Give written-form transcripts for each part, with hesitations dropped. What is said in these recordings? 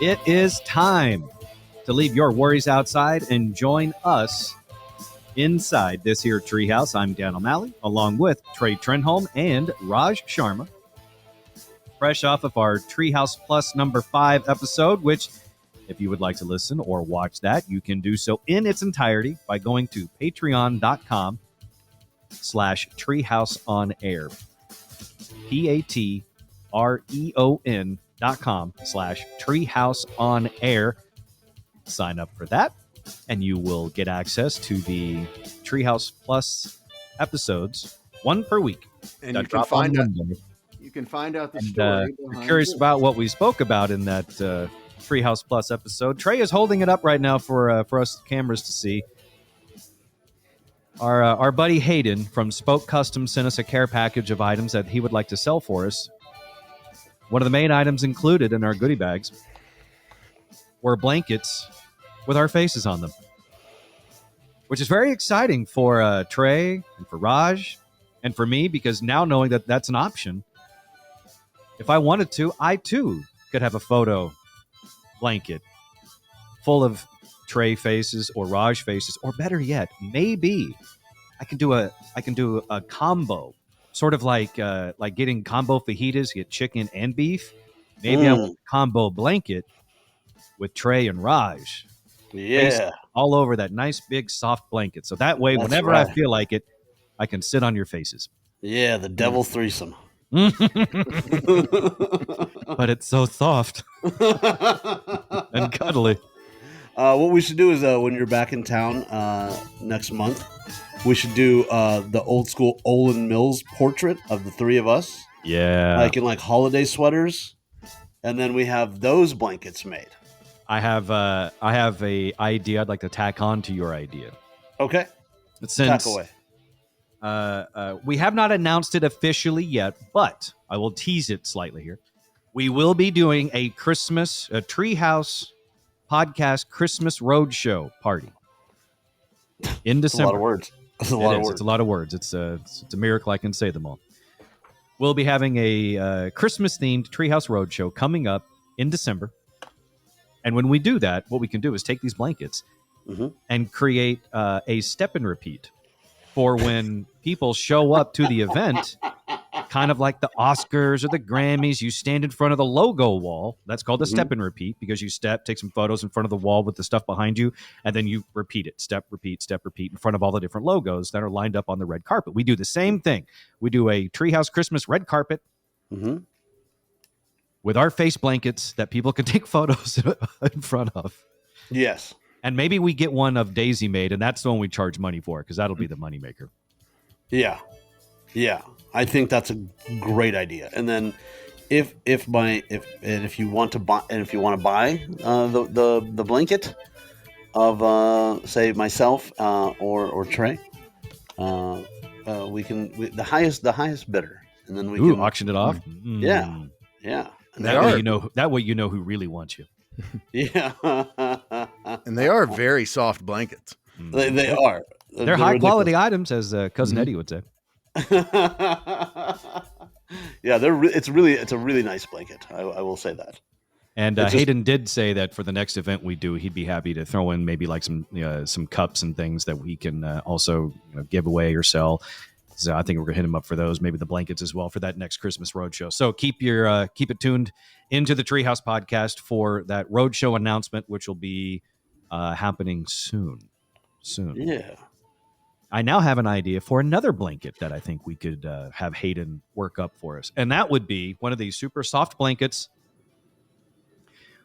It is time to leave your worries outside and join us inside this here Treehouse. I'm Dan O'Malley, along with Trey Trenholm and Raj Sharma. Fresh off of our Treehouse Plus number 5 episode, which, if you would like to listen or watch that, you can do so in its entirety by going to patreon.com/treehouseonair. patreon.com/treehouseonair. Sign up for that, and you will get access to the Treehouse Plus episodes, one per week. And you can find out the story. If you're curious about what we spoke about in that Treehouse Plus episode, Trey is holding it up right now for us cameras to see. Our buddy Hayden from Spoke Custom sent us a care package of items that he would like to sell for us. One of the main items included in our goodie bags were blankets with our faces on them, which is very exciting for Trey and for Raj and for me, because now knowing that that's an option, if I wanted to, I too could have a photo blanket full of Trey faces or Raj faces, or better yet, maybe I can do a combo, sort of like getting combo fajitas, get chicken and beef. Maybe I want a combo blanket with Trey and Raj. Yeah, all over that nice big soft blanket. So that way, whenever I feel like it, I can sit on your faces. Yeah, the devil threesome. But it's so soft and cuddly. What we should do is when you're back in town next month, we should do the old school Olin Mills portrait of the three of us. Yeah, like in holiday sweaters, and then we have those blankets made. I have a idea I'd like to tack on to your idea. Okay, since tack away. We have not announced it officially yet, but I will tease it slightly here. We will be doing a Treehouse podcast Christmas Roadshow party in December. That's a lot of words. It's a lot of words. It's a miracle I can say them all. We'll be having a Christmas-themed Treehouse Roadshow coming up in December. And when we do that, what we can do is take these blankets and create a step and repeat for when people show up to the event, kind of like the Oscars or the Grammys. You stand in front of the logo wall. That's called a step and repeat, because you take some photos in front of the wall with the stuff behind you, and then you repeat it. Step, repeat, in front of all the different logos that are lined up on the red carpet. We do the same thing. We do a Treehouse Christmas red carpet with our face blankets that people can take photos in front of. Yes. And maybe we get one of Daisy made, and that's the one we charge money for, because that'll be the moneymaker. Yeah. I think that's a great idea. And then if you want to buy the blanket of say myself or Trey, we can the highest bidder, and then we can auction it off. Yeah. And that way you know who really wants you. Yeah. And they are very soft blankets. They are. They're high quality items, as Cousin Eddie would say. Yeah, it's a really nice blanket. I will say that. And Hayden did say that for the next event we do, he'd be happy to throw in maybe like some cups and things that we can also give away or sell. So I think we're gonna hit him up for those, maybe the blankets as well for that next Christmas roadshow. So keep it tuned into the Treehouse podcast for that roadshow announcement, which will be happening soon. Yeah. I now have an idea for another blanket that I think we could have Hayden work up for us, and that would be one of these super soft blankets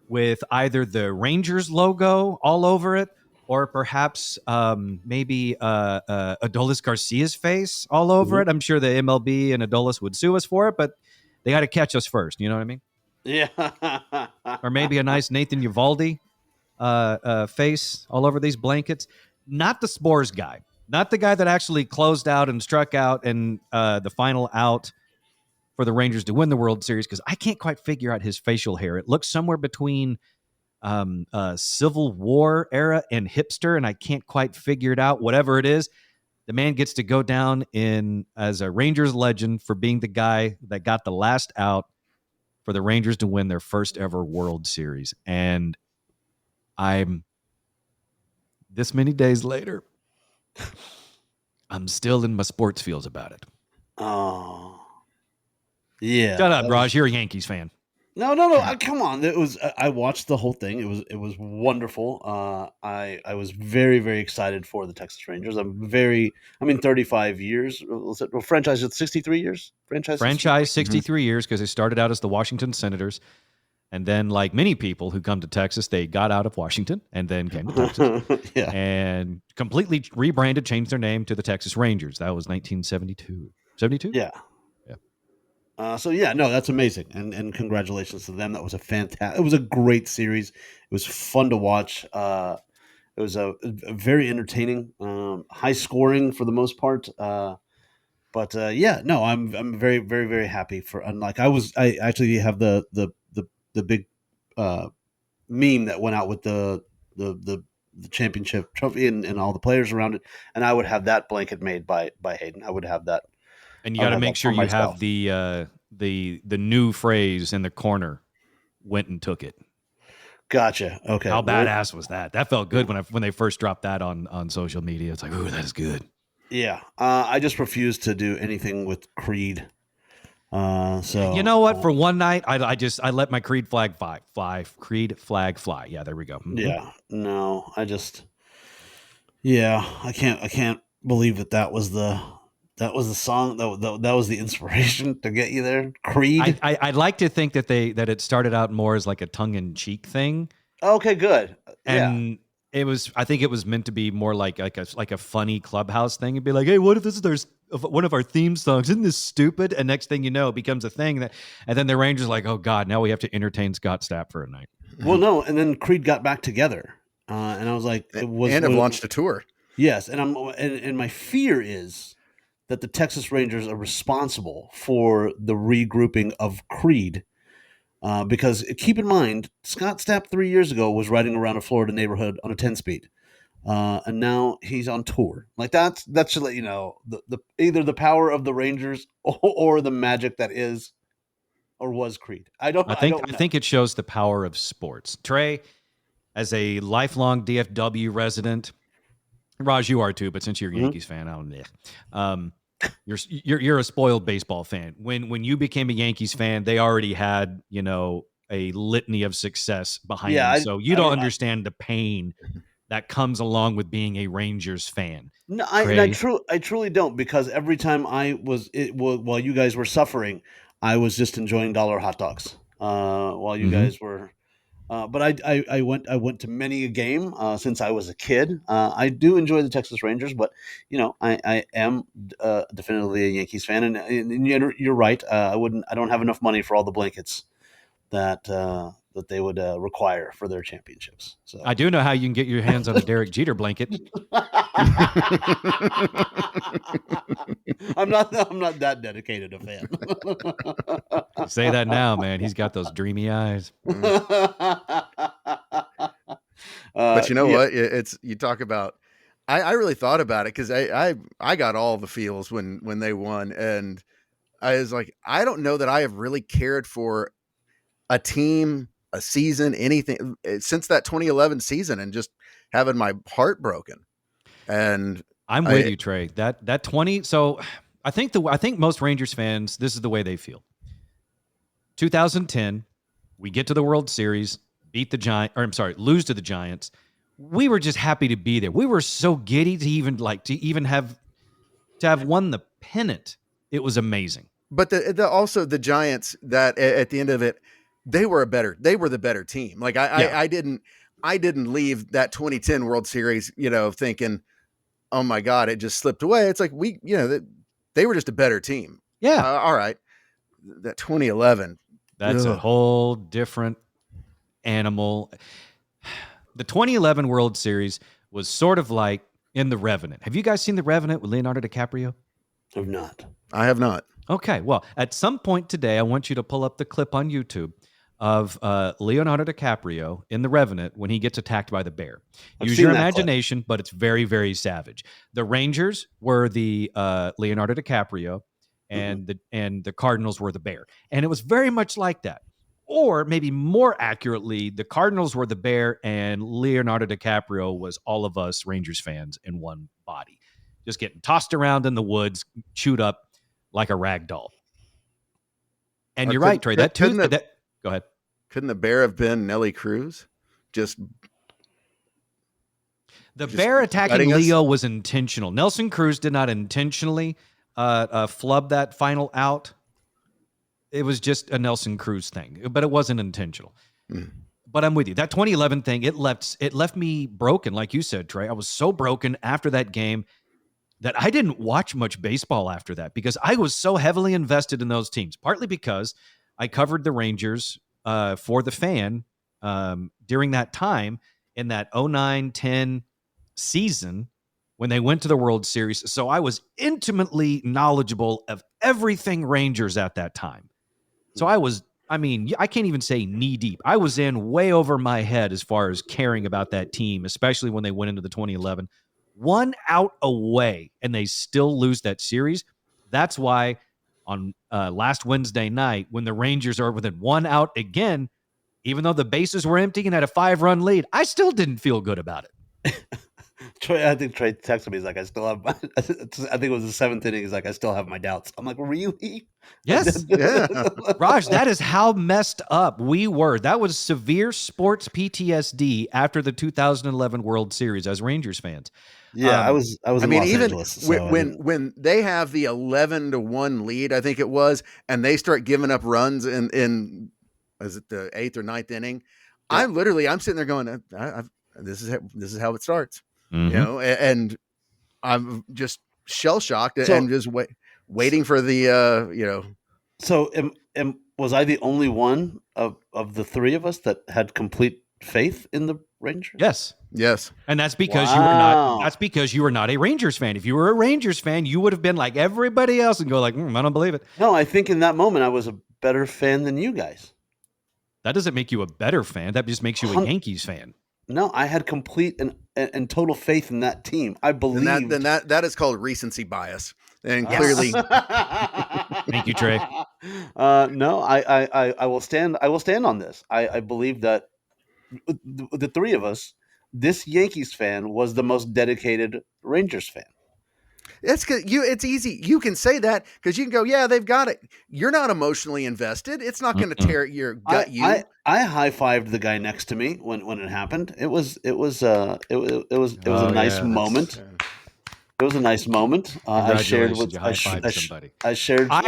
with either the Rangers logo all over it, or perhaps maybe Adolis Garcia's face all over it. I'm sure the MLB and Adolis would sue us for it, but they got to catch us first. You know what I mean? Yeah. Or maybe a nice Nathan Eovaldi face all over these blankets. Not the Spores guy. Not the guy that actually closed out and struck out and the final out for the Rangers to win the World Series, because I can't quite figure out his facial hair. It looks somewhere between Civil War era and hipster, and I can't quite figure it out. Whatever it is, the man gets to go down as a Rangers legend for being the guy that got the last out for the Rangers to win their first ever World Series. And I'm this many days later, I'm still in my sports feels about it. Oh, yeah. Shut up, Raj. You're a Yankees fan. No. Come on. It was. I watched the whole thing. It was wonderful. I was very, very excited for the Texas Rangers. I mean, 35 years. Was it franchise? It's 63 years. Franchise 63 years because they started out as the Washington Senators. And then, like many people who come to Texas, they got out of Washington and then came to Texas Yeah. and completely rebranded, changed their name to the Texas Rangers. That was 1972. 72? Yeah. So yeah, no, that's amazing, and congratulations to them. That was it was a great series. It was fun to watch. It was a very entertaining, high scoring for the most part. But yeah, no, I'm very, very, very happy for. Unlike I actually have the big meme that went out with the championship trophy and all the players around it, and I would have that blanket made by Hayden. I would have that. And you got to make sure you have the new phrase in the corner. Went and took it. Gotcha. Okay. How badass was that? That felt good when they first dropped that on social media. It's like, ooh, that is good. Yeah. I just refuse to do anything with Creed. So you know what? For one night, I let my Creed flag fly. Creed flag fly. Yeah, there we go. Mm-hmm. Yeah. No, I can't believe that was the song that was the inspiration to get you there. Creed. I'd like to think that it started out more as like a tongue-in-cheek thing. Okay, good. And I think it was meant to be more like a funny clubhouse thing. It'd be like, hey, what if this is one of our theme songs? Isn't this stupid? And next thing you know, it becomes a thing and then the Rangers are like, oh God, now we have to entertain Scott Stapp for a night. Well, no, and then Creed got back together, and I was like, have launched a tour. Yes, and my fear is that the Texas Rangers are responsible for the regrouping of Creed. Because keep in mind, Scott Stapp 3 years ago was riding around a Florida neighborhood on a 10-speed, and now he's on tour. Like that should let you know the either the power of the Rangers or the magic that is or was Creed. I think it shows the power of sports. Trey, as a lifelong DFW resident, Raj, you are too, but since you're a Yankees fan, I don't know. You're a spoiled baseball fan. When you became a Yankees fan, they already had, a litany of success behind them. So you don't understand the pain that comes along with being a Rangers fan. No, I truly don't, because every time while you guys were suffering, I was just enjoying dollar hot dogs while you guys were. But I went to many a game since I was a kid. I do enjoy the Texas Rangers, but I am definitively a Yankees fan, and you're right. I don't have enough money for all the blankets that they would require for their championships. So I do know how you can get your hands on the Derek Jeter blanket. I'm not that dedicated a fan. Say that now, man. He's got those dreamy eyes. But you know what? You talk about. I really thought about it because I got all the feels when they won, and I was like, I don't know that I have really cared for a team, a season, anything since that 2011 season, and just having my heart broken. And I'm with you, Trey. That 20. So I think most Rangers fans, this is the way they feel. 2010, we get to the World Series, lose to the Giants. We were just happy to be there. We were so giddy to even have won the pennant. It was amazing. But also the Giants, that at the end of it, they were the better team. Like I didn't leave that 2010 World Series, thinking, oh my God, it just slipped away. It's like they were just a better team. Yeah. All right. That 2011. That's a whole different animal. The 2011 World Series was sort of like in The Revenant. Have you guys seen The Revenant with Leonardo DiCaprio? I've not. I have not. Okay. Well, at some point today, I want you to pull up the clip on YouTube of Leonardo DiCaprio in The Revenant when he gets attacked by the bear. Use your imagination, but it's very, very savage. The Rangers were the Leonardo DiCaprio, and the Cardinals were the bear, and it was very much like that. Or maybe more accurately, the Cardinals were the bear and Leonardo DiCaprio was all of us Rangers fans in one body, just getting tossed around in the woods, chewed up like a rag doll. And you're right, Trey. That too. Go ahead. Couldn't the bear have been Nelly Cruz? The bear attacking Leo was intentional. Nelson Cruz did not intentionally flub that final out. It was just a Nelson Cruz thing, but it wasn't intentional. But I'm with you. That 2011 thing, it left me broken, like you said, Trey. I was so broken after that game that I didn't watch much baseball after that because I was so heavily invested in those teams, partly because I covered the Rangers for the Fan during that time in that 09-10 season when they went to the World Series. So I was intimately knowledgeable of everything Rangers at that time. So I can't even say knee deep. I was in way over my head as far as caring about that team, especially when they went into the 2011. 1 out away, and they still lose that series. That's why on last Wednesday night, when the Rangers are within 1 out again, even though the bases were empty and had a 5-run lead, I still didn't feel good about it. I think Trey texted me. He's like, I still have my, I think it was the 7th inning. He's like, I still have my doubts. I'm like, really? Yes. Yeah. Raj, that is how messed up we were. That was severe sports PTSD after the 2011 World Series as Rangers fans. Yeah, I was in Los Angeles. So when they have the 11-1 lead, I think it was, and they start giving up runs in is it the 8th or 9th inning? Yeah. I'm sitting there going, this is how it starts. Mm-hmm. You know, and I'm just shell shocked and just waiting for the So was I the only one of the three of us that had complete faith in the Rangers? Yes. And that's because you were not. That's because you were not a Rangers fan. If you were a Rangers fan, you would have been like everybody else and go like, I don't believe it. No, I think in that moment I was a better fan than you guys. That doesn't make you a better fan. That just makes you a Yankees fan. No, I had complete and total faith in that team. I believe. Then that is called recency bias, and clearly. Thank you, Trey. No, I will stand. I will stand on this. I believe that the three of us, this Yankees fan was the most dedicated Rangers fan. It's easy. You can say that because you can go, yeah, they've got it. You're not emotionally invested. It's not going to tear your gut. I high-fived the guy next to me when it happened. It was a nice moment. It was a nice moment. I shared with somebody. I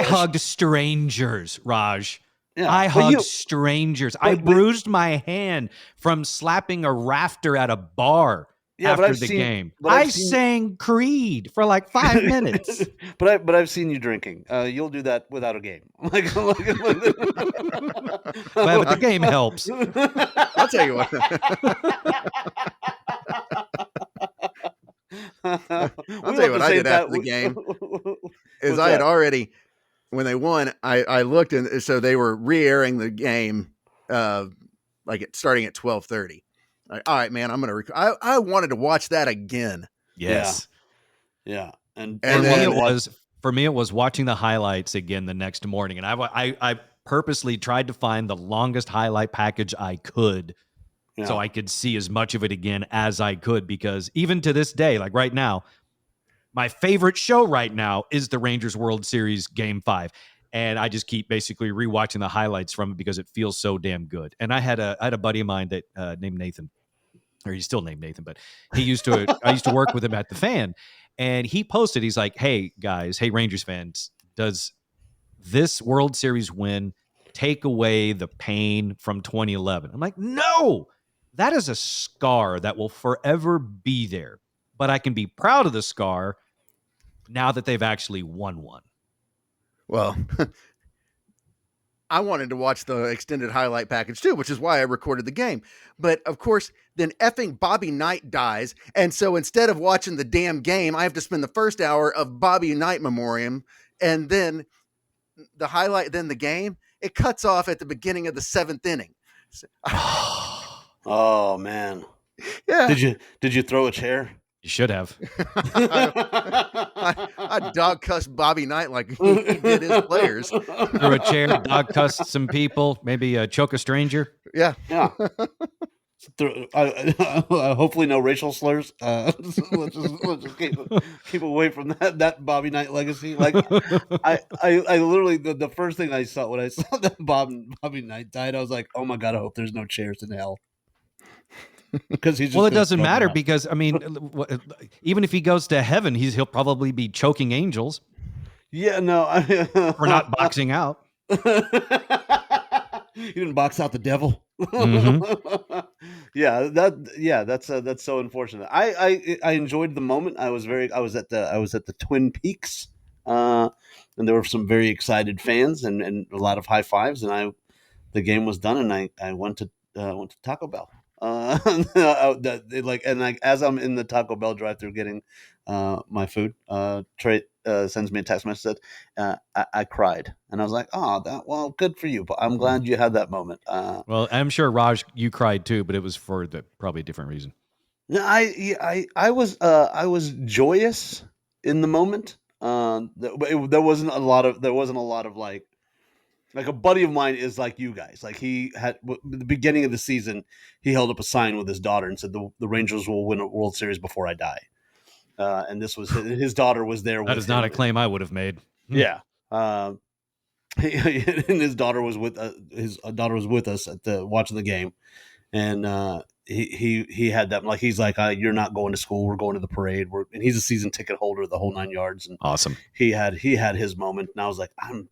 hugged strangers, Raj. Yeah. I hugged strangers. I bruised my hand from slapping a rafter at a bar. After the game, I sang Creed for like 5 minutes. but I've seen you drinking. You'll do that without a game. But the game helps. I'll tell you what. I'll tell you what I did after the game. Is I had already, when they won, I looked and so they were re-airing the game, starting at 12:30. All right, man, I'm going to I wanted to watch that again. Yes. Yeah. And for me, it was watching the highlights again the next morning. And I purposely tried to find the longest highlight package I could so I could see as much of it again as I could. Because even to this day, like right now, my favorite show right now is the Rangers World Series Game 5. And I just keep basically rewatching the highlights from it because it feels so damn good. And I had a buddy of mine that named Nathan. Or he's still named Nathan, but I used to work with him at the Fan, and he posted, he's like, hey guys, hey Rangers fans, does this World Series win take away the pain from 2011? I'm like, no, that is a scar that will forever be there, but I can be proud of the scar now that they've actually won one. Well, I wanted to watch the extended highlight package too, which is why I recorded the game. But of course, then effing Bobby Knight dies. And so instead of watching the damn game, I have to spend the first hour of Bobby Knight memoriam. And then the highlight, then the game, it cuts off at the beginning of the 7th inning. Oh man. Yeah. Did you throw a chair? You should have. I dog cussed Bobby Knight like he did his players. Threw a chair, dog cussed some people, maybe choke a stranger. Yeah. Hopefully no racial slurs. Let's just keep away from that Bobby Knight legacy. Like I literally the first thing I saw when I saw that Bobby Knight died, I was like, oh my God, I hope there's no chairs in hell. Because he's just well, it doesn't matter because I mean, even if he goes to heaven, he'll probably be choking angels. Yeah, no, we're not boxing out. You didn't box out the devil. Mm-hmm. That's so unfortunate. I enjoyed the moment. I was at the Twin Peaks, and there were some very excited fans and a lot of high fives. And the game was done, and I went to Taco Bell. As I'm in the Taco Bell drive-thru getting my food, Trey sends me a text message that I cried, and I was like, well, good for you, but I'm glad you had that moment. Well, I'm sure Raj, you cried too, but it was for probably a different reason. I was joyous in the moment. There wasn't a lot of like a buddy of mine is like you guys. Like he had at the beginning of the season, he held up a sign with his daughter and said, "The Rangers will win a World Series before I die." And this was his daughter was there. That is not a claim I would have made. Yeah, and his daughter was with us at watching the game, and he had that, like, he's like, you're not going to school, we're going to the parade, and he's a season ticket holder, the whole 9 yards, and awesome. He had his moment, and I was like, I'm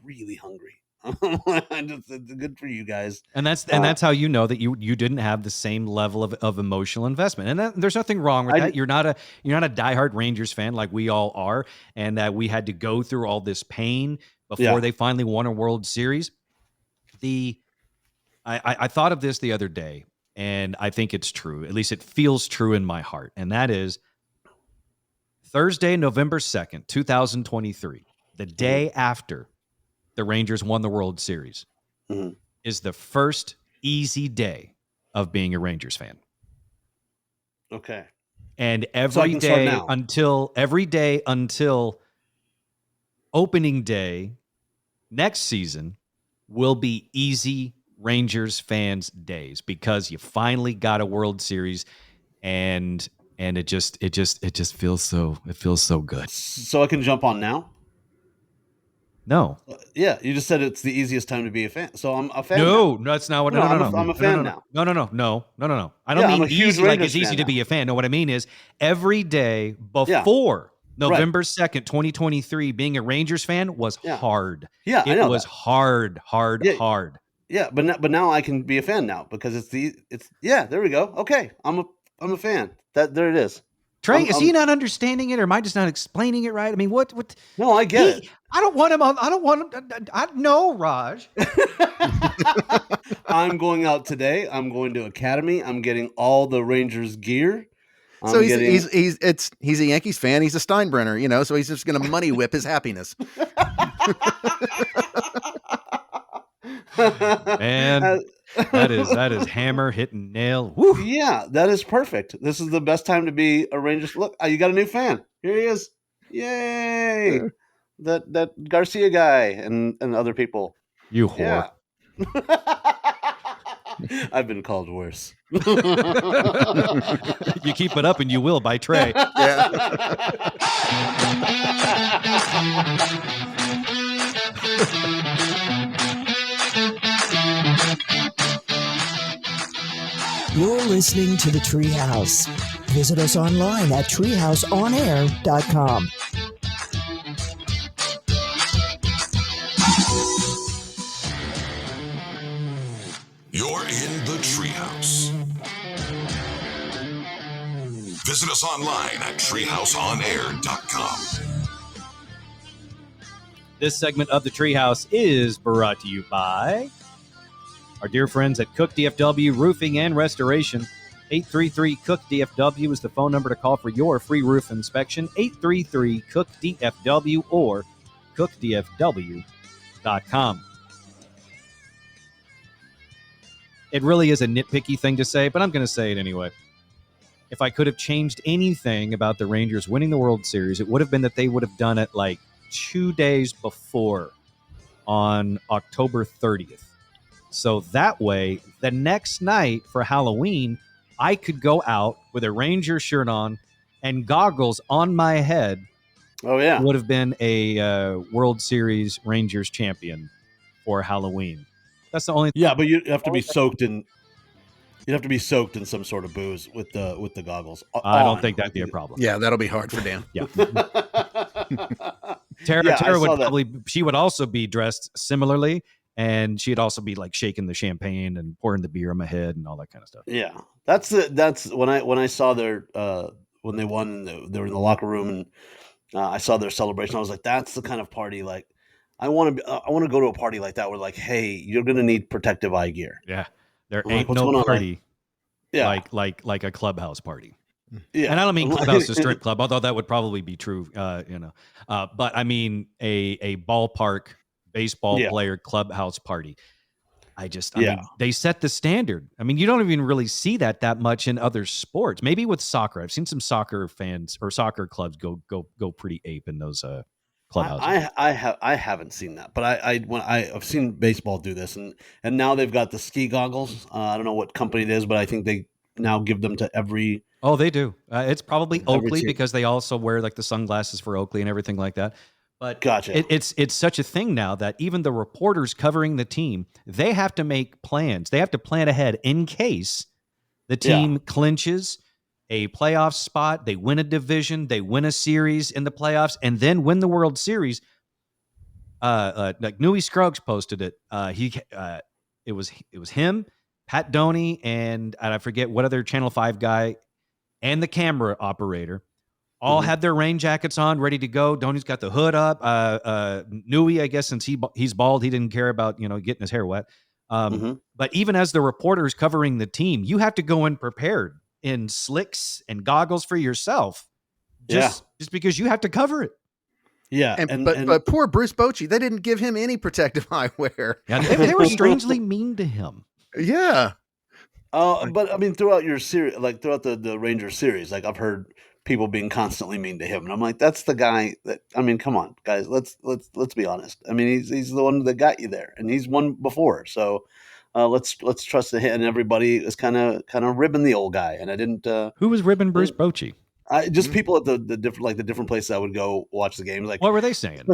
really hungry. Good for you guys. And that's how you know that you didn't have the same level of emotional investment. And there's nothing wrong with that. You're not a diehard Rangers fan like we all are, and that we had to go through all this pain before they finally won a World Series. I thought of this the other day, and I think it's true. At least it feels true in my heart. And that is Thursday, November 2nd, 2023, the day after the Rangers won the World Series, is the first easy day of being a Rangers fan. Okay. And every day until opening day next season will be easy Rangers fans days, because you finally got a World Series, and it just feels so good. So I can jump on now? No. Yeah, you just said it's the easiest time to be a fan. So I'm a fan. No, that's not what. No. I'm a fan now. No. I don't mean easy like it's easy to be a fan. No, what I mean is every day before November 2nd, 2023, being a Rangers fan was hard. Yeah, it was hard. Yeah, but now I can be a fan now because there we go. Okay, I'm a fan. There it is. Trey, is he not understanding it, or am I just not explaining it right? I mean, what? No, I get it. I don't want him. No, Raj. I'm going out today. I'm going to Academy. I'm getting all the Rangers gear. So he's a Yankees fan. He's a Steinbrenner, so he's just going to money whip his happiness. Man, that is hammer hitting nail. Woo. Yeah, that is perfect. This is the best time to be a Rangers. Look, you got a new fan. Here he is. Yay! That Garcia guy and other people. You whore. Yeah. I've been called worse. You keep it up and you will by Trey. Yeah. You're listening to the Treehouse. Visit us online at treehouseonair.com. You're in the Treehouse. Visit us online at treehouseonair.com. This segment of the Treehouse is brought to you by our dear friends at Cook DFW Roofing and Restoration. 833-COOK-DFW is the phone number to call for your free roof inspection. 833-COOK-DFW or cookdfw.com. It really is a nitpicky thing to say, but I'm going to say it anyway. if I could have changed anything about the Rangers winning the World Series, it would have been that they would have done it like 2 days before on October 30th. So that way, the next night for Halloween, I could go out with a Ranger shirt on and goggles on my head. Oh yeah, would have been a World Series Rangers champion for Halloween. That's the only. Yeah, but you have to be soaked in. You'd have to be soaked in some sort of booze with the goggles. I don't think that'd be a problem. Yeah, that'll be hard for Dan. Yeah. Tara would probably. She would also be dressed similarly, and she'd also be like shaking the champagne and pouring the beer on my head and all that kind of stuff. Yeah, that's when I saw their when they won. They were in the locker room, and I saw their celebration. I was like, that's the kind of party like I want to go to a party like that where like, hey, you're gonna need protective eye gear. Yeah, there I'm ain't like, no party yeah, like a clubhouse party. Yeah, and I don't mean clubhouse a strip club, although that would probably be true. But I mean a ballpark baseball player clubhouse party. I mean, they set the standard. I mean, you don't even really see that much in other sports. Maybe with soccer, I've seen some soccer fans or soccer clubs go pretty ape in those clubhouses. I haven't seen that, but I've seen baseball do this, and now they've got the ski goggles. I don't know what company it is, but I think they now give them to every. Oh, they do. It's probably Oakley because they also wear like the sunglasses for Oakley and everything like that. But gotcha. It's such a thing now that even the reporters covering the team, they have to make plans. They have to plan ahead in case the team clinches a playoff spot, they win a division, they win a series in the playoffs, and then win the World Series. Like Newey Scruggs posted it. It was him, Pat Doney, and I forget what other Channel 5 guy, and the camera operator. All had their rain jackets on, ready to go. Donnie's got the hood up. Newey, I guess, since he's bald, he didn't care about getting his hair wet. But even as the reporters covering the team, you have to go in prepared in slicks and goggles for yourself, just because you have to cover it. Yeah, but poor Bruce Bochy, they didn't give him any protective eyewear. Yeah, they were strangely mean to him. Yeah. But I mean, throughout your series, like throughout the Rangers series, like I've heard people being constantly mean to him, and I'm like, that's the guy that. I mean, come on, guys, let's be honest. I mean, he's the one that got you there, and he's won before, so let's trust the hit. And everybody was kind of ribbing the old guy, and I didn't. Who was ribbing Bruce Bochy? Just people at the different places I would go watch the games. Like, what were they saying? He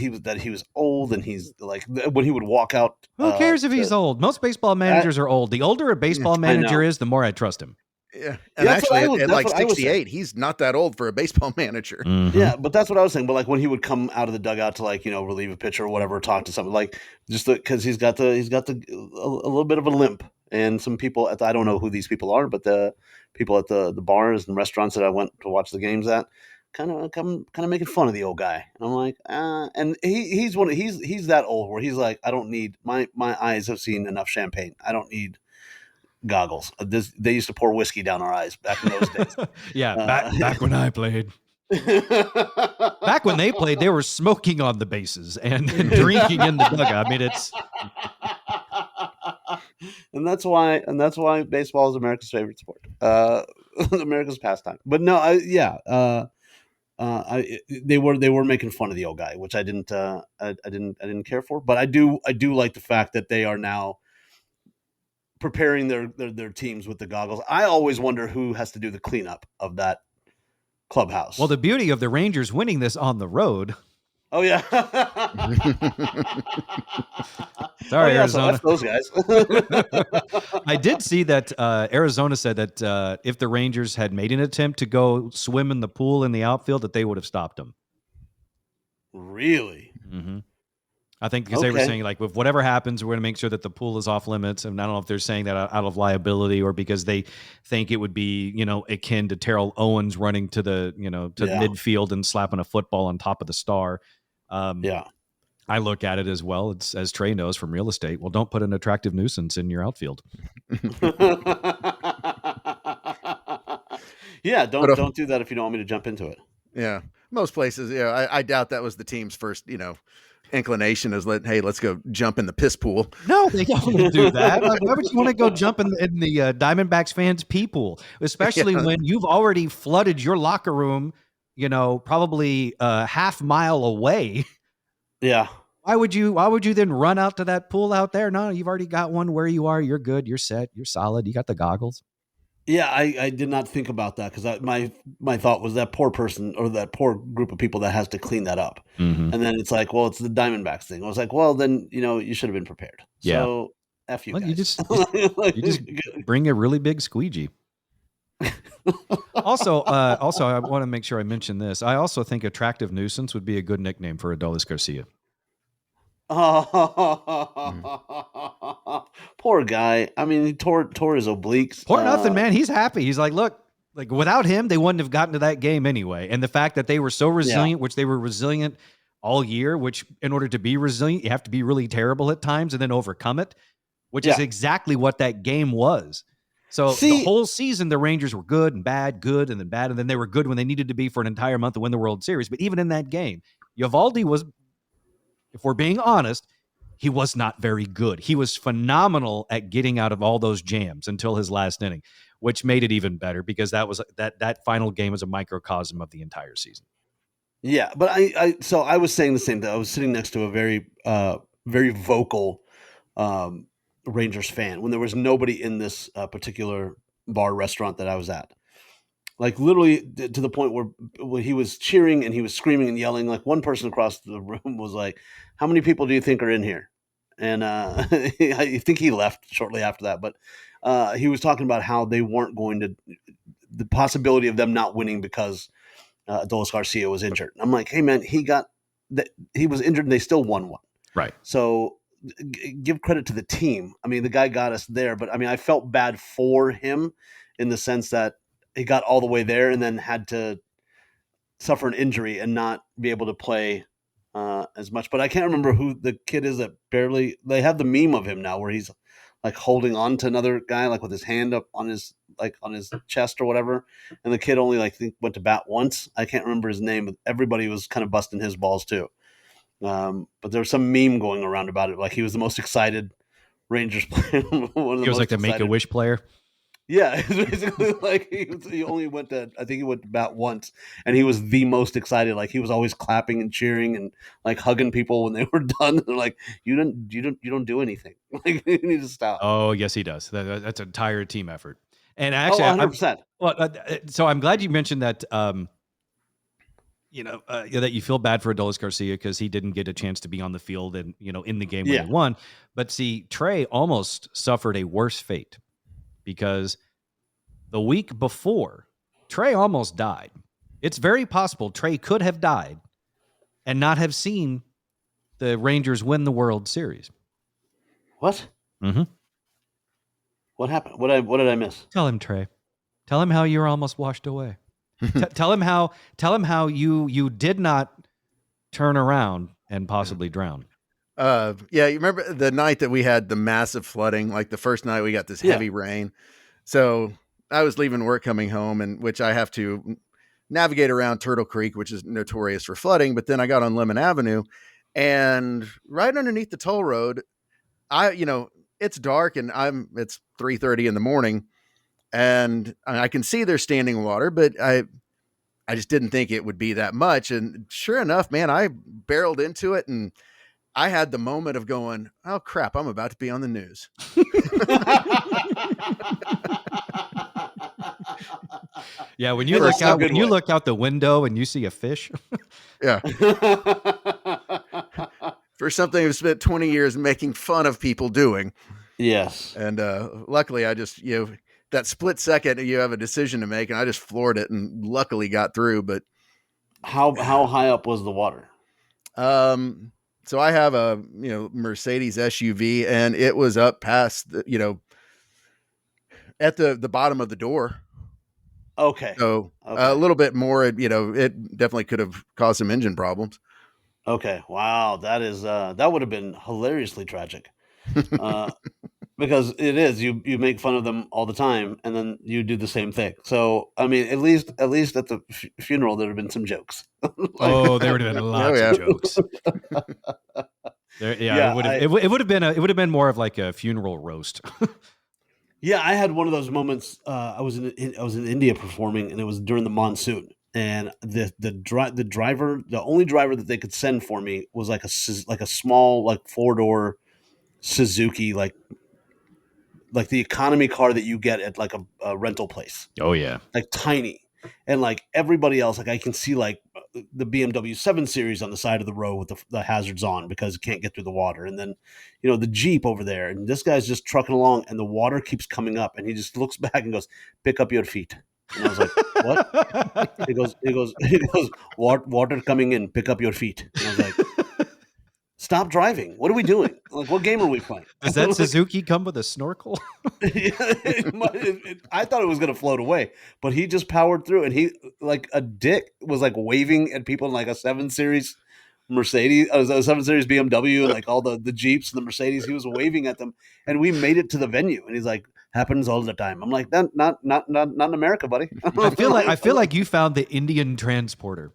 was old, and he's like when he would walk out. Who cares if he's old? Most baseball managers are old. The older a baseball manager is, the more I trust him. Yeah, and actually, at like 68, he's not that old for a baseball manager. Mm-hmm. Yeah, but that's what I was saying. But like when he would come out of the dugout to relieve a pitcher or whatever, talk to somebody, like just because he's got a little bit of a limp, and some people I don't know who these people are, but the people at the bars and restaurants that I went to watch the games at kind of making fun of the old guy. And I'm like, and he's that old where he's like, I don't need my eyes have seen enough champagne. I don't need goggles. They used to pour whiskey down our eyes back in those days. Yeah, back when I played. Back when they played, they were smoking on the bases and drinking in the dugout. I mean, it's and that's why baseball is America's favorite sport, America's pastime. But no, they were making fun of the old guy, which I didn't care for. But I do like the fact that they are now preparing their teams with the goggles. I always wonder who has to do the cleanup of that clubhouse. Well, the beauty of the Rangers winning this on the road. Oh yeah. Sorry, Arizona. So that's those guys. I did see that Arizona said that if the Rangers had made an attempt to go swim in the pool in the outfield, that they would have stopped them. Really? Mm-hmm. I think because they were saying, like, if whatever happens, we're going to make sure that the pool is off limits. And I don't know if they're saying that out of liability or because they think it would be, akin to Terrell Owens running to the, the midfield and slapping a football on top of the star. I look at it as well. It's, as Trey knows from real estate. Well, don't put an attractive nuisance in your outfield. Yeah, don't do that if you don't want me to jump into it. Yeah, most places. Yeah, I doubt that was the team's first, inclination is let's go jump in the piss pool. No, they don't do that. Like, why would you want to go jump in the Diamondbacks fans' pee pool, especially when you've already flooded your locker room, probably half mile away? Yeah. Why would you then run out to that pool out there? No, you've already got one where you are. You're good. You're set. You're solid. You got the goggles. Yeah, I did not think about that because my thought was that poor person or that poor group of people that has to clean that up. Mm-hmm. And then it's like, well, it's the Diamondbacks thing. I was like, well, then, you should have been prepared. Yeah. So F you Well, guys. you just bring a really big squeegee. Also, I want to make sure I mention this. I also think attractive nuisance would be a good nickname for Adolis Garcia. Poor guy. I mean, he tore his obliques. Poor nothing, man. He's happy. He's like, look, like without him, they wouldn't have gotten to that game anyway. And the fact that they were so resilient, which they were resilient all year, which in order to be resilient, you have to be really terrible at times and then overcome it, which is exactly what that game was. So the whole season, the Rangers were good and bad, good and then bad. And then they were good when they needed to be for an entire month to win the World Series. But even in that game, Eovaldi was, if we're being honest, he was not very good. He was phenomenal at getting out of all those jams until his last inning, which made it even better because that final game was a microcosm of the entire season. Yeah, but I was saying the same thing. I was sitting next to a very very vocal Rangers fan when there was nobody in this particular bar restaurant that I was at. Like literally to the point where he was cheering and he was screaming and yelling. Like one person across the room was like, "How many people do you think are in here?" And I think he left shortly after that. But he was talking about how they weren't going to, the possibility of them not winning because Adolis Garcia was injured. I'm like, hey man, he was injured and they still won one. Right. So give credit to the team. I mean, the guy got us there, but I mean, I felt bad for him in the sense that he got all the way there and then had to suffer an injury and not be able to play as much. But I can't remember who the kid is that they have the meme of him now where he's like holding on to another guy, like with his hand up on his chest or whatever. And the kid only went to bat once. I can't remember his name, but everybody was kind of busting his balls too. But there was some meme going around about it. Like he was the most excited Rangers player. He was like the Make-A-Wish player. Yeah, it's basically like he only went to, I think he went to bat once, and he was the most excited. Like he was always clapping and cheering and like hugging people when they were done. They're like, you don't do anything. Like you need to stop. Oh yes, he does. That's an entire team effort. And actually, 100%. So I'm glad you mentioned that. That you feel bad for Adolis Garcia because he didn't get a chance to be on the field and in the game when they won. But see, Trey almost suffered a worse fate. Because the week before, Trey almost died. It's very possible Trey could have died and not have seen the Rangers win the World Series. What? Mm-hmm. What happened? What did I miss? Tell him, Trey. Tell him how you were almost washed away. Tell him how you did not turn around and possibly drown. You remember the night that we had the massive flooding, like the first night we got this heavy rain. So I was leaving work coming home, and which I have to navigate around Turtle Creek, which is notorious for flooding. But then I got on Lemon Avenue, and right underneath the toll road, it's dark and it's 3:30 in the morning, and I can see there's standing water, but I just didn't think it would be that much. And sure enough, man, I barreled into it and I had the moment of going, oh crap, I'm about to be on the news. Yeah, when you look out the window and you see a fish. Yeah. For something I've spent 20 years making fun of people doing. Yes. And luckily I just, that split second you have a decision to make, and I just floored it and luckily got through. But how high up was the water? So I have a, Mercedes SUV, and it was up past at the bottom of the door. Okay. So a little bit more, it definitely could have caused some engine problems. Okay. Wow. That is, that would have been hilariously tragic. because it is you make fun of them all the time, and then you do the same thing. So I mean, at least at the funeral there have been some jokes. Oh, there would have been lots of jokes. Yeah, it would have been more of like a funeral roast. Yeah, I had one of those moments. I was in India performing, and it was during the monsoon. And the only driver that they could send for me was like a small like 4-door Suzuki, like the economy car that you get at like a rental place, Oh yeah. like tiny. And like everybody else, like I can see like the BMW 7 Series on the side of the road with the hazards on because it can't get through the water. And then, the Jeep over there. And this guy's just trucking along and the water keeps coming up. And he just looks back and goes, "Pick up your feet." And I was like, "What?" He goes, water coming in, pick up your feet. And I was like, "Stop driving. What are we doing? Like, what game are we playing?" Does that Suzuki come with a snorkel? I thought it was going to float away, but he just powered through, and he, like a dick, was like waving at people in like a 7 Series Mercedes, a 7 Series BMW, and like all the Jeeps and the Mercedes. He was waving at them, and we made it to the venue, and he's like, "Happens all the time." I'm like, not in America, buddy." I feel like you found the Indian transporter.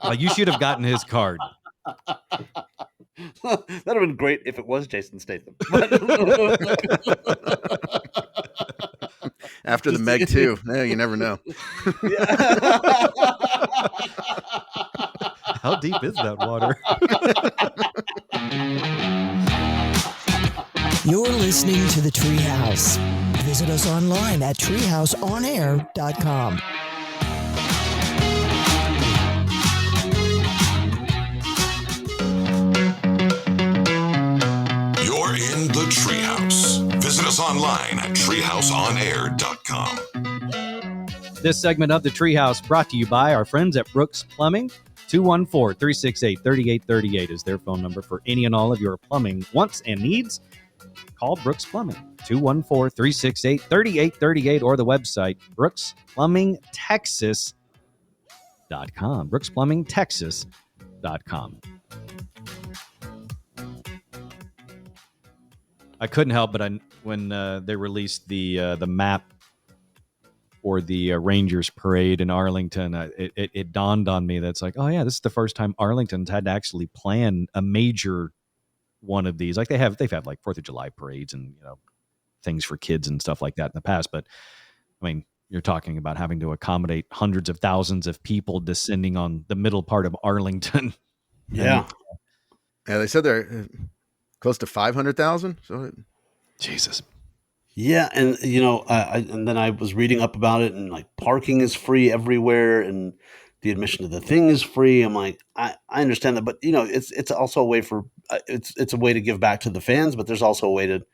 Like you should have gotten his card. That'd have been great if it was Jason Statham. After the Meg 2, you never know. How deep is that water? You're listening to the Treehouse. Visit us online at treehouseonair.com. You're in the Treehouse. Visit us online at treehouseonair.com. This segment of the Treehouse brought to you by our friends at Brooks Plumbing. 214-368-3838 is their phone number for any and all of your plumbing wants and needs. Call Brooks Plumbing, 214-368-3838, or the website, brooksplumbingtexas.com. brooksplumbingtexas.com. I couldn't help but when they released the map for the Rangers parade in Arlington, it dawned on me that's like, oh yeah, this is the first time Arlington's had to actually plan a major one of these. Like they've had like 4th of July parades and things for kids and stuff like that in the past, but I mean, you're talking about having to accommodate hundreds of thousands of people descending on the middle part of Arlington. Yeah. Yeah, they said they're close to 500,000. So Jesus. Yeah, and and then I was reading up about it, and like parking is free everywhere, and the admission to the thing is free. I'm like, I understand that, but it's also a way for it's a way to give back to the fans, but there's also a way to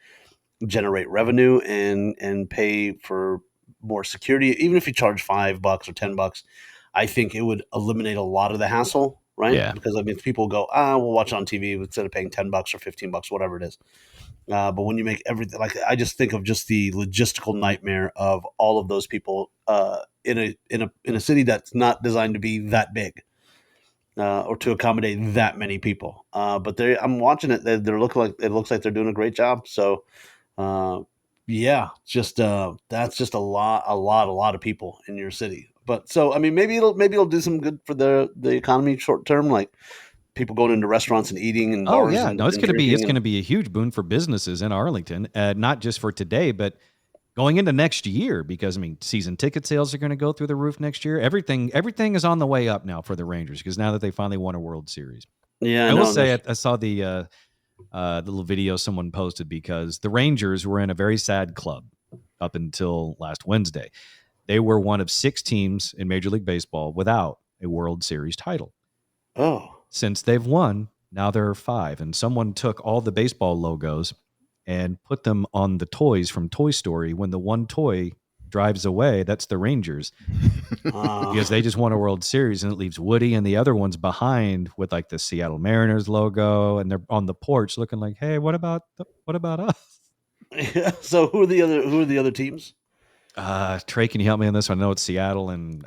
generate revenue and pay for more security. Even if you charge $5 or $10, I think it would eliminate a lot of the hassle, right? Yeah. Because I mean, people go, we'll watch it on TV instead of paying $10 or $15, whatever it is. But when you make everything, like I just think of just the logistical nightmare of all of those people in a city that's not designed to be that big or to accommodate that many people. But I'm watching it; it looks like they're doing a great job. So, that's just a lot of people in your city. But so I mean, maybe it'll do some good for the economy short term, like people going into restaurants and eating and bars. Oh yeah, no, it's going to be a huge boon for businesses in Arlington, not just for today, but going into next year. Because I mean, season ticket sales are going to go through the roof next year. Everything is on the way up now for the Rangers because now that they finally won a World Series. Yeah, I will say I saw the little video someone posted because the Rangers were in a very sad club up until last Wednesday. They were one of 6 teams in Major League Baseball without a World Series title. Oh. Since they've won, now there are 5. And someone took all the baseball logos and put them on the toys from Toy Story. When the one toy drives away, that's the Rangers. Because they just won a World Series, and it leaves Woody and the other ones behind with like the Seattle Mariners logo, and they're on the porch looking like, hey, what about us? Yeah. So who are the other teams? Trey, can you help me on this one? I know it's Seattle, and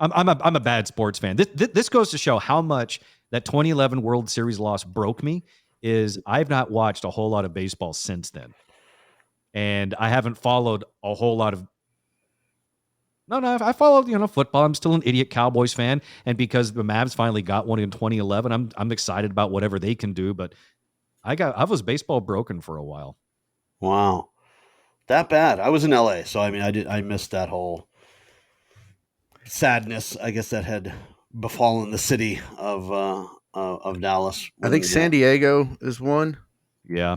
I'm a bad sports fan. This goes to show how much that 2011 World Series loss broke me. is I've not watched a whole lot of baseball since then. And I haven't followed a whole lot of. No, I followed, football. I'm still an idiot Cowboys fan. And because the Mavs finally got one in 2011, I'm excited about whatever they can do. But I was baseball broken for a while. Wow. That bad. I was in LA, so I missed that whole sadness, I guess, that had befallen the city of Dallas. I think San Diego is one. Yeah.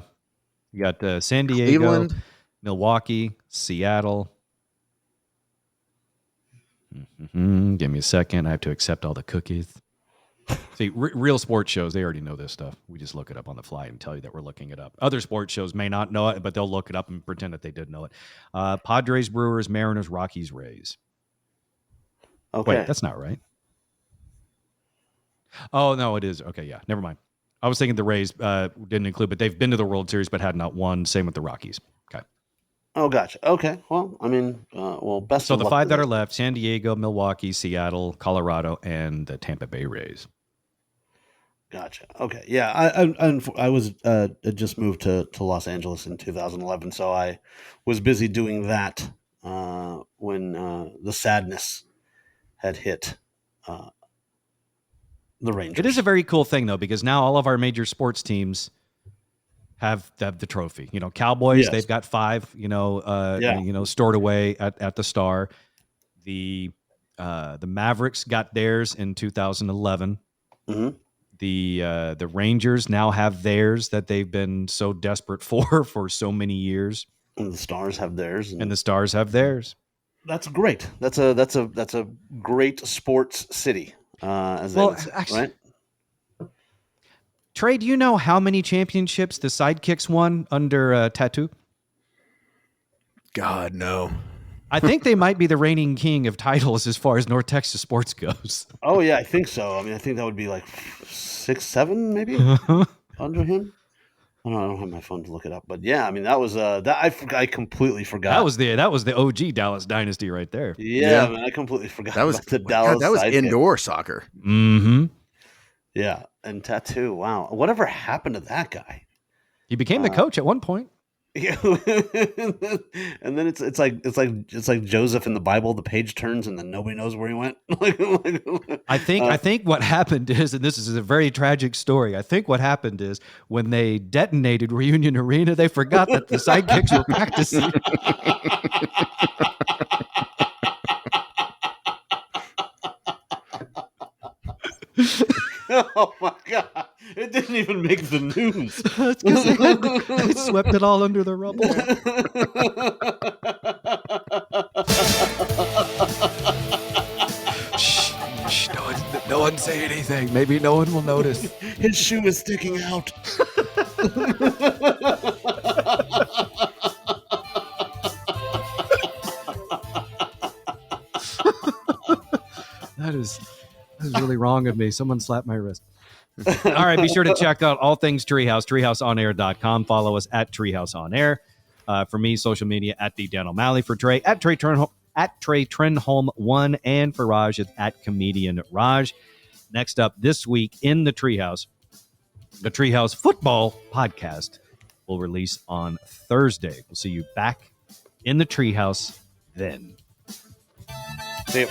You got San Diego, Cleveland, Milwaukee, Seattle. Give me a second. I have to accept all the cookies. See, real sports shows, they already know this stuff. We just look it up on the fly and tell you that we're looking it up. Other sports shows may not know it, but they'll look it up and pretend that they did know it. Padres, Brewers, Mariners, Rockies, Rays. Okay. Wait, that's not right. Oh, no, it is. Okay, yeah, never mind. I was thinking the Rays didn't include, but they've been to the World Series but had not won. Same with the Rockies. Okay. Oh, gotcha. Okay. Well, best So of the luck 5 to that them. are left, San Diego, Milwaukee, Seattle, Colorado, and the Tampa Bay Rays. Gotcha. Okay. Yeah. I was just moved to Los Angeles in 2011, so I was busy doing that when the sadness had hit the Rangers. It is a very cool thing, though, because now all of our major sports teams have the trophy. Cowboys, Yes. they've got 5, stored away at the Star. The Mavericks got theirs in 2011. Mm-hmm. The Rangers now have theirs that they've been so desperate for so many years. And the Stars have theirs, and the Stars have theirs. That's great. That's a great sports city. Right? Trey, do you know how many championships the Sidekicks won under Tattoo? God, no. I think they might be the reigning king of titles as far as North Texas sports goes. Oh yeah, I think so. I think that would be like 6, 7, maybe under him. I don't have my phone to look it up, but yeah, that was that I completely forgot. That was the OG Dallas dynasty right there. Yeah. Man, I completely forgot. That was about the Dallas. God, that was Sidekick. indoor soccer. Mm-hmm. Yeah, and Tattoo. Wow, whatever happened to that guy? He became the coach at one point. Yeah, and then it's like Joseph in the Bible. The page turns and then nobody knows where he went. I think what happened is, and this is a very tragic story. I think what happened is when they detonated Reunion Arena, they forgot that the Sidekicks were practicing. Oh my God! It didn't even make the news. It's 'cause they swept it all under the rubble. Shh, no one say anything. Maybe no one will notice. His shoe is sticking out. That is really wrong of me. Someone slapped my wrist. All right, be sure to check out all things Treehouse, treehouseonair.com. Follow us at Treehouse On Air. For me, social media at the Dan O'Malley. For Trey, at Trey Trenholm 1, and for Raj, it's at Comedian Raj. Next up this week in the Treehouse Football Podcast will release on Thursday. We'll see you back in the Treehouse then. See you.